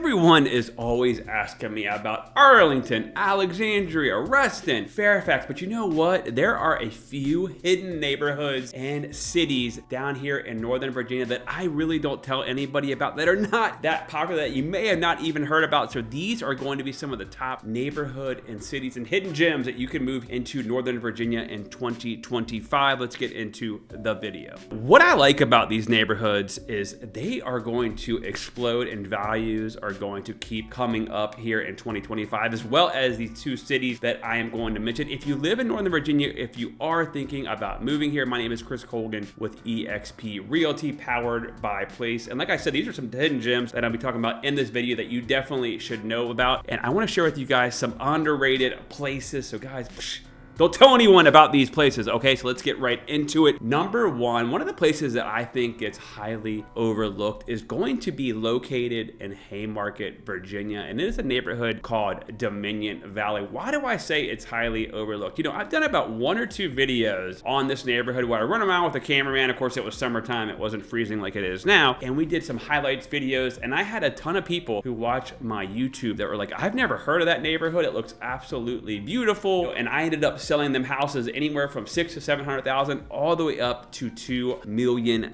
Everyone is always asking me about Arlington, Alexandria, Reston, Fairfax, but you know what? There are a few hidden neighborhoods and cities down here in Northern Virginia that I really don't tell anybody about, that are not that popular, that you may have not even heard about. So these are going to be some of the top neighborhood and cities and hidden gems that you can move into Northern Virginia in 2025. Let's get into the video. What I like about these neighborhoods is they are going to explode in value, are going to keep coming up here in 2025, as well as these two cities that I am going to mention. If you live in Northern Virginia, if you are thinking about moving here, my name is Chris Colgan with eXp Realty, powered by Place. And like I said, these are some hidden gems that I'll be talking about in this video that you definitely should know about. And I want to share with you guys some underrated places. So guys, don't tell anyone about these places, okay? So let's get right into it. Number one of the places that I think gets highly overlooked is going to be located in Haymarket, Virginia, and it is a neighborhood called Dominion Valley. Why do I say it's highly overlooked? You know, I've done about 1 or 2 videos on this neighborhood where I run around with a cameraman. Of course, it was summertime. It wasn't freezing like it is now. And we did some highlights videos, and I had a ton of people who watch my YouTube that were like, I've never heard of that neighborhood. It looks absolutely beautiful. And I ended up selling them houses anywhere from $600,000 to $700,000 all the way up to $2 million.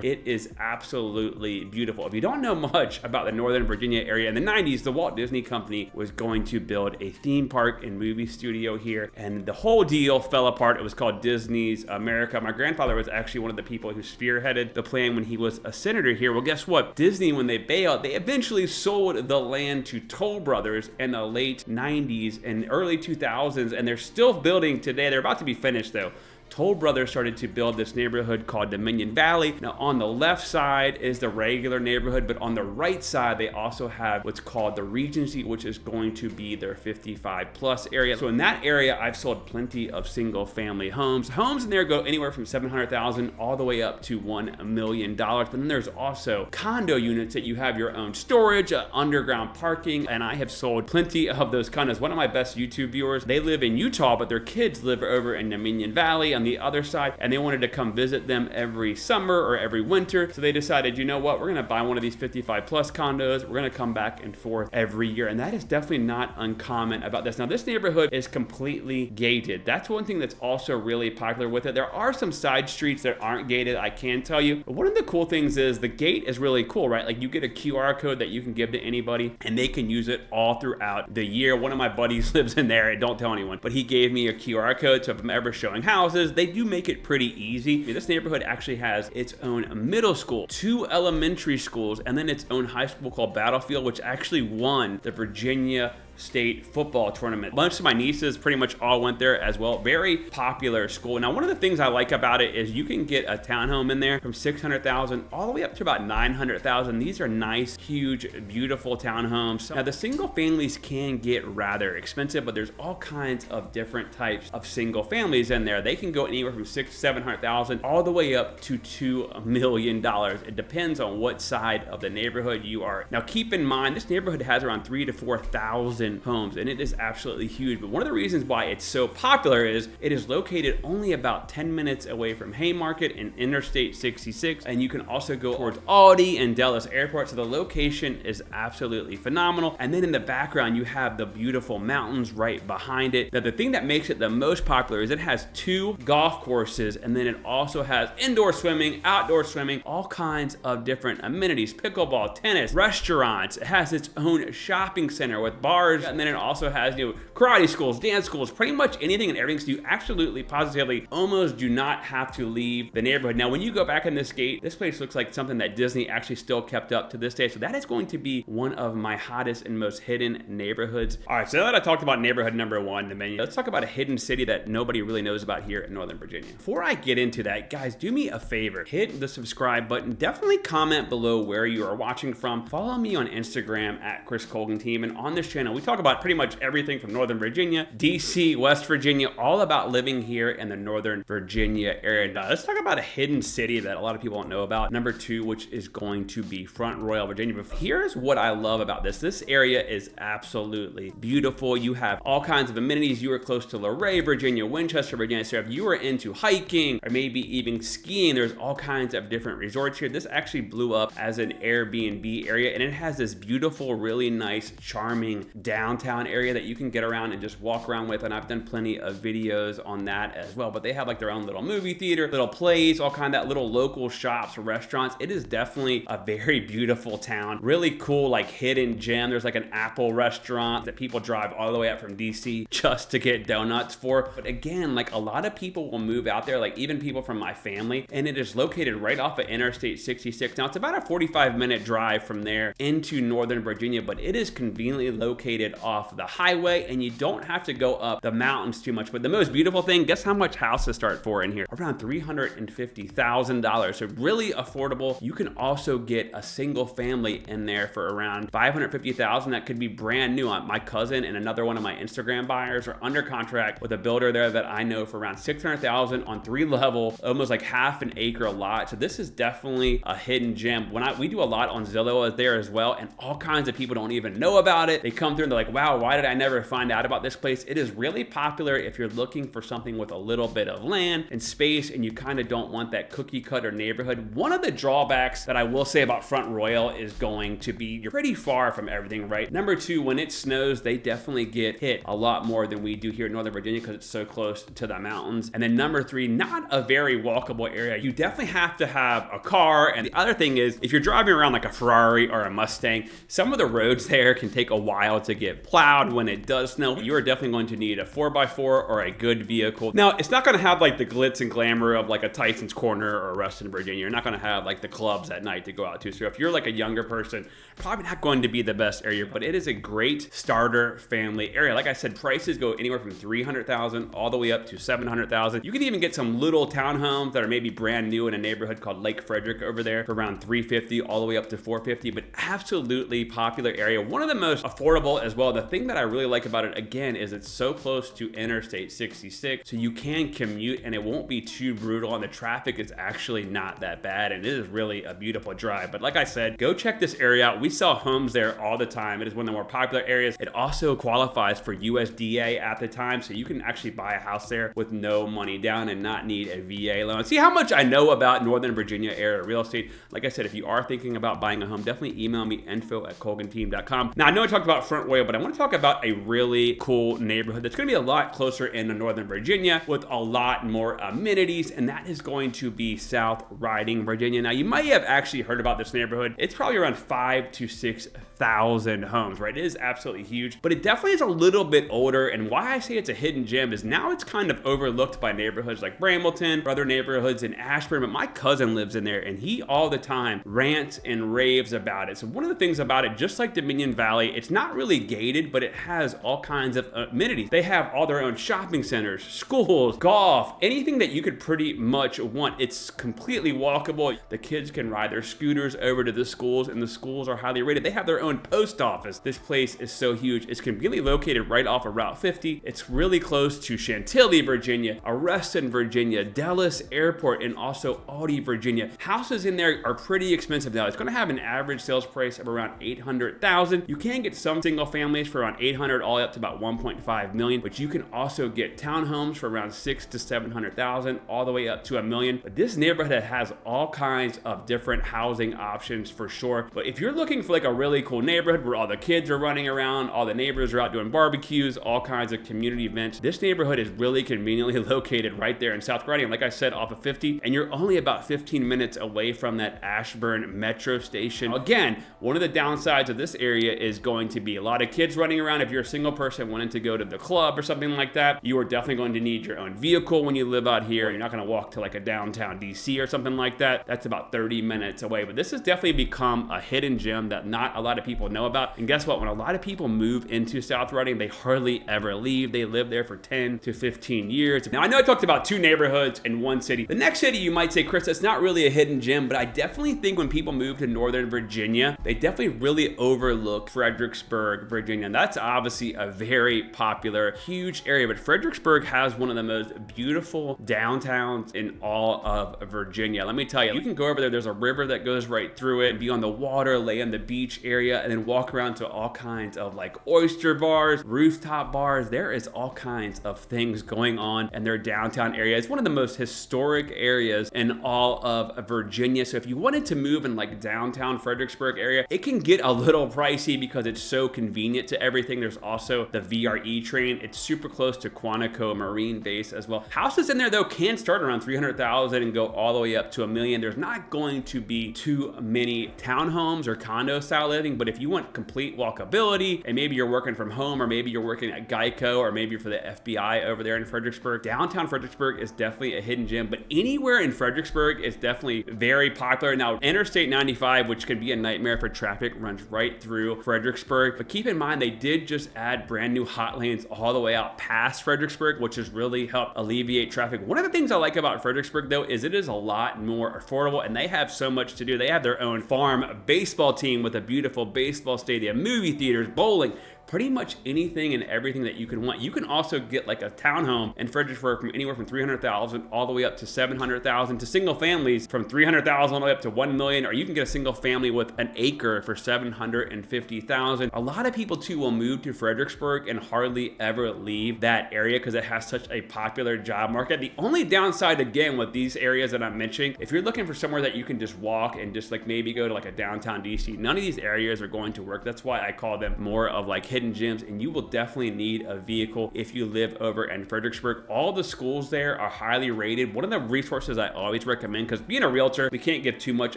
It is absolutely beautiful. If you don't know much about the Northern Virginia area, in the 90s, the Walt Disney Company was going to build a theme park and movie studio here, and the whole deal fell apart. It was called Disney's America. My grandfather was actually one of the people who spearheaded the plan when he was a senator here. Well, guess what? Disney, when they bailed, they eventually sold the land to Toll Brothers in the late 90s and early 2000s, and they're still building today. They're about to be finished though. Toll Brothers started to build this neighborhood called Dominion Valley. Now on the left side is the regular neighborhood, but on the right side they also have what's called the Regency, which is going to be their 55 plus area. So in that area, I've sold plenty of single family homes. Homes in there go anywhere from $700,000 all the way up to $1 million. But then there's also condo units that you have your own storage, underground parking, and I have sold plenty of those condos. One of my best YouTube viewers, they live in Utah, but their kids live over in Dominion Valley on the other side, and they wanted to come visit them every summer or every winter. So they decided, you know what, we're gonna buy one of these 55 plus condos. We're gonna come back and forth every year. And that is definitely not uncommon about this. Now this neighborhood is completely gated. That's one thing that's also really popular with it. There are some side streets that aren't gated, I can tell you. But one of the cool things is the gate is really cool, right? Like you get a QR code that you can give to anybody and they can use it all throughout the year. One of my buddies lives in there, don't tell anyone, but he gave me a QR code. So if I'm ever showing houses, they do make it pretty easy. This neighborhood actually has its own middle school, 2 elementary schools, and then its own high school called Battlefield, which actually won the Virginia State football tournament. A bunch of my nieces pretty much all went there as well. Very popular school. Now, one of the things I like about it is you can get a townhome in there from $600,000 all the way up to about $900,000. These are nice, huge, beautiful townhomes. Now, the single families can get rather expensive, but there's all kinds of different types of single families in there. They can go anywhere from $600,000 to $700,000 all the way up to $2 million. It depends on what side of the neighborhood you are. Now, keep in mind, this neighborhood has around 3,000 to 4,000 homes, and it is absolutely huge. But one of the reasons why it's so popular is it is located only about 10 minutes away from Haymarket and Interstate 66, and you can also go towards Aldi and Dallas Airport. So the location is absolutely phenomenal. And then in the background, you have the beautiful mountains right behind it. Now, the thing that makes it the most popular is it has 2 golf courses, and then it also has indoor swimming, outdoor swimming, all kinds of different amenities, pickleball, tennis, restaurants. It has its own shopping center with bars, and then it also has, you know, karate schools, dance schools, pretty much anything and everything. So you absolutely, positively, almost do not have to leave the neighborhood. Now, when you go back in this gate, this place looks like something that Disney actually still kept up to this day. So that is going to be one of my hottest and most hidden neighborhoods. All right, so now that I talked about neighborhood number 1, the menu, let's talk about a hidden city that nobody really knows about here in Northern Virginia. Before I get into that, guys, do me a favor, hit the subscribe button. Definitely comment below where you are watching from. Follow me on Instagram at Chris Colgan Team, and on this channel, We talk about pretty much everything from Northern Virginia, DC, West Virginia, all about living here in the Northern Virginia area. Now, let's talk about a hidden city that a lot of people don't know about. Number 2, which is going to be Front Royal, Virginia. But here's what I love about this. This area is absolutely beautiful. You have all kinds of amenities. You are close to Luray, Virginia, Winchester, Virginia. So if you are into hiking or maybe even skiing, there's all kinds of different resorts here. This actually blew up as an Airbnb area, and it has this beautiful, really nice, charming downtown area that you can get around and just walk around with. And I've done plenty of videos on that as well. But they have like their own little movie theater, little plays, all kind of that little local shops, restaurants. It is definitely a very beautiful town. Really cool, like hidden gem. There's like an Apple restaurant that people drive all the way up from DC just to get donuts for. But again, like a lot of people will move out there, like even people from my family, and it is located right off of Interstate 66. Now it's about a 45-minute drive from there into Northern Virginia, but it is conveniently located off the highway and you don't have to go up the mountains too much. But the most beautiful thing, guess how much houses start for in here? Around $350,000. So really affordable. You can also get a single family in there for around $550,000. That could be brand new. My cousin and another one of my Instagram buyers are under contract with a builder there that I know for around $600,000 on 3-level, almost like half an acre lot. So this is definitely a hidden gem. We do a lot on Zillow there as well, and all kinds of people don't even know about it. They come through and they're like, wow, why did I never find out about this place? It is really popular if you're looking for something with a little bit of land and space and you kind of don't want that cookie cutter neighborhood. One of the drawbacks that I will say about Front Royal is going to be you're pretty far from everything, right? Number 2, when it snows, they definitely get hit a lot more than we do here in Northern Virginia because it's so close to the mountains. And then number 3, not a very walkable area. You definitely have to have a car. And the other thing is, if you're driving around like a Ferrari or a Mustang, some of the roads there can take a while to get plowed when it does snow. You are definitely going to need a 4x4 or a good vehicle. Now, it's not going to have like the glitz and glamour of like a Tyson's Corner or a Ruston, Virginia. You're not going to have like the clubs at night to go out to. So if you're like a younger person, probably not going to be the best area, but it is a great starter family area. Like I said, prices go anywhere from $300,000 all the way up to $700,000. You can even get some little townhomes that are maybe brand new in a neighborhood called Lake Frederick over there for around $350,000 all the way up to $450,000, but absolutely popular area. One of the most affordable as well. The thing that I really like about it, again, is it's so close to Interstate 66, so you can commute and it won't be too brutal, and the traffic is actually not that bad, and it is really a beautiful drive. But like I said, go check this area out. We sell homes there all the time. It is one of the more popular areas. It also qualifies for USDA at the time, so you can actually buy a house there with no money down and not need a VA loan. See how much I know about Northern Virginia area real estate. Like I said, if you are thinking about buying a home, definitely email me info@colganteam.com. Now, I know I talked about Front Royal, but I want to talk about a really cool neighborhood that's going to be a lot closer into Northern Virginia with a lot more amenities, and that is going to be South Riding, Virginia. Now, you might have actually heard about this neighborhood. It's probably around 5,000 to 6,000 homes, right? It is absolutely huge, but it definitely is a little bit older, and why I say it's a hidden gem is now it's kind of overlooked by neighborhoods like Brambleton or other neighborhoods in Ashburn, but my cousin lives in there, and he all the time rants and raves about it. So one of the things about it, just like Dominion Valley, it's not really gated, but it has all kinds of amenities. They have all their own shopping centers, schools, golf, anything that you could pretty much want. It's completely walkable. The kids can ride their scooters over to the schools, and the schools are highly rated. They have their own post office. This place is so huge. It's conveniently located right off of Route 50. It's really close to Chantilly, Virginia, Reston, Virginia, Dallas Airport, and also Aldi, Virginia. Houses in there are pretty expensive now. It's going to have an average sales price of around $800,000. You can get some single families for around $800,000 all the way up to about $1.5 million, but you can also get townhomes for around $600,000 to $700,000 all the way up to $1 million. But this neighborhood has all kinds of different housing options for sure. But if you're looking for like a really cool neighborhood where all the kids are running around, all the neighbors are out doing barbecues, all kinds of community events, this neighborhood is really conveniently located right there in South Riding, like I said, off of 50, and you're only about 15 minutes away from that Ashburn metro station. Again, one of the downsides of this area is going to be a lot of kids running around. If you're a single person wanting to go to the club or something like that, you are definitely going to need your own vehicle when you live out here. You're not going to walk to like a downtown DC or something like that. That's about 30 minutes away, but this has definitely become a hidden gem that not a lot of people know about. And guess what? When a lot of people move into South Reading, they hardly ever leave. They live there for 10 to 15 years. Now, I know I talked about 2 neighborhoods in one city. The next city, you might say, Chris, that's not really a hidden gem, but I definitely think when people move to Northern Virginia, they definitely really overlook Fredericksburg, Virginia. And that's obviously a very popular, huge area, but Fredericksburg has one of the most beautiful downtowns in all of Virginia. Let me tell you, you can go over there. There's a river that goes right through it, be on the water, lay on the beach area, and then walk around to all kinds of like oyster bars, rooftop bars. There is all kinds of things going on in their downtown area. It's one of the most historic areas in all of Virginia. So if you wanted to move in like downtown Fredericksburg area, it can get a little pricey because it's so convenient to everything. There's also the VRE train. It's super close to Quantico Marine Base as well. Houses in there though can start around 300,000 and go all the way up to $1 million. There's not going to be too many townhomes or condo style living, but if you want complete walkability and maybe you're working from home or maybe you're working at Geico or maybe for the FBI over there in Fredericksburg, downtown Fredericksburg is definitely a hidden gem, but anywhere in Fredericksburg is definitely very popular. Now, Interstate 95, which can be a nightmare for traffic, runs right through Fredericksburg, but keep in mind they did just add brand new hot lanes all the way out past Fredericksburg, which has really helped alleviate traffic. One of the things I like about Fredericksburg though is it is a lot more affordable and they have so much to do. They have their own farm baseball team with a beautiful baseball stadium, movie theaters, bowling, pretty much anything and everything that you can want. You can also get like a townhome in Fredericksburg from anywhere from 300,000 all the way up to 700,000, to single families from 300,000 all the way up to 1 million, or you can get a single family with an acre for 750,000. A lot of people too will move to Fredericksburg and hardly ever leave that area because it has such a popular job market. The only downside again with these areas that I'm mentioning, if you're looking for somewhere that you can just walk and just like maybe go to like a downtown DC, none of these areas are going to work. That's why I call them more of like hidden gems, and you will definitely need a vehicle if you live over in Fredericksburg. All the schools there are highly rated. One of the resources I always recommend, because being a realtor, we can't give too much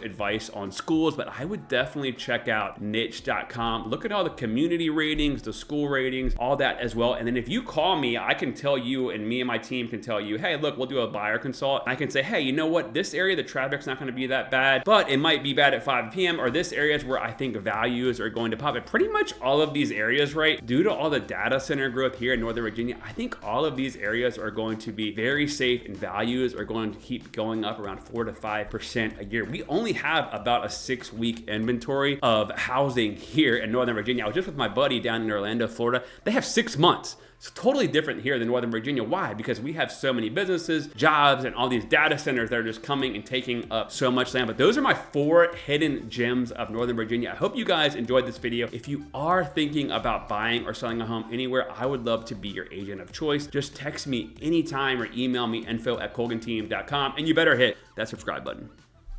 advice on schools, but I would definitely check out niche.com. Look at all the community ratings, the school ratings, all that as well. And then if you call me, I can tell you, and me and my team can tell you, hey, look, we'll do a buyer consult. I can say, hey, you know what? This area, the traffic's not going to be that bad, but it might be bad at 5 p.m. or this area is where I think values are going to pop. And pretty much all of these areas, right, due to all the data center growth here in Northern Virginia, I think all of these areas are going to be very safe and values are going to keep going up around 4 to 5% a year. We only have about a 6-week inventory of housing here in Northern Virginia. I was just with my buddy down in Orlando, Florida. They have 6 months. It's totally different here than Northern Virginia. Why? Because we have so many businesses, jobs, and all these data centers that are just coming and taking up so much land. But those are my 4 hidden gems of Northern Virginia. I hope you guys enjoyed this video. If you are thinking about buying or selling a home anywhere, I would love to be your agent of choice. Just text me anytime or email me info@colganteam.com, and you better hit that subscribe button.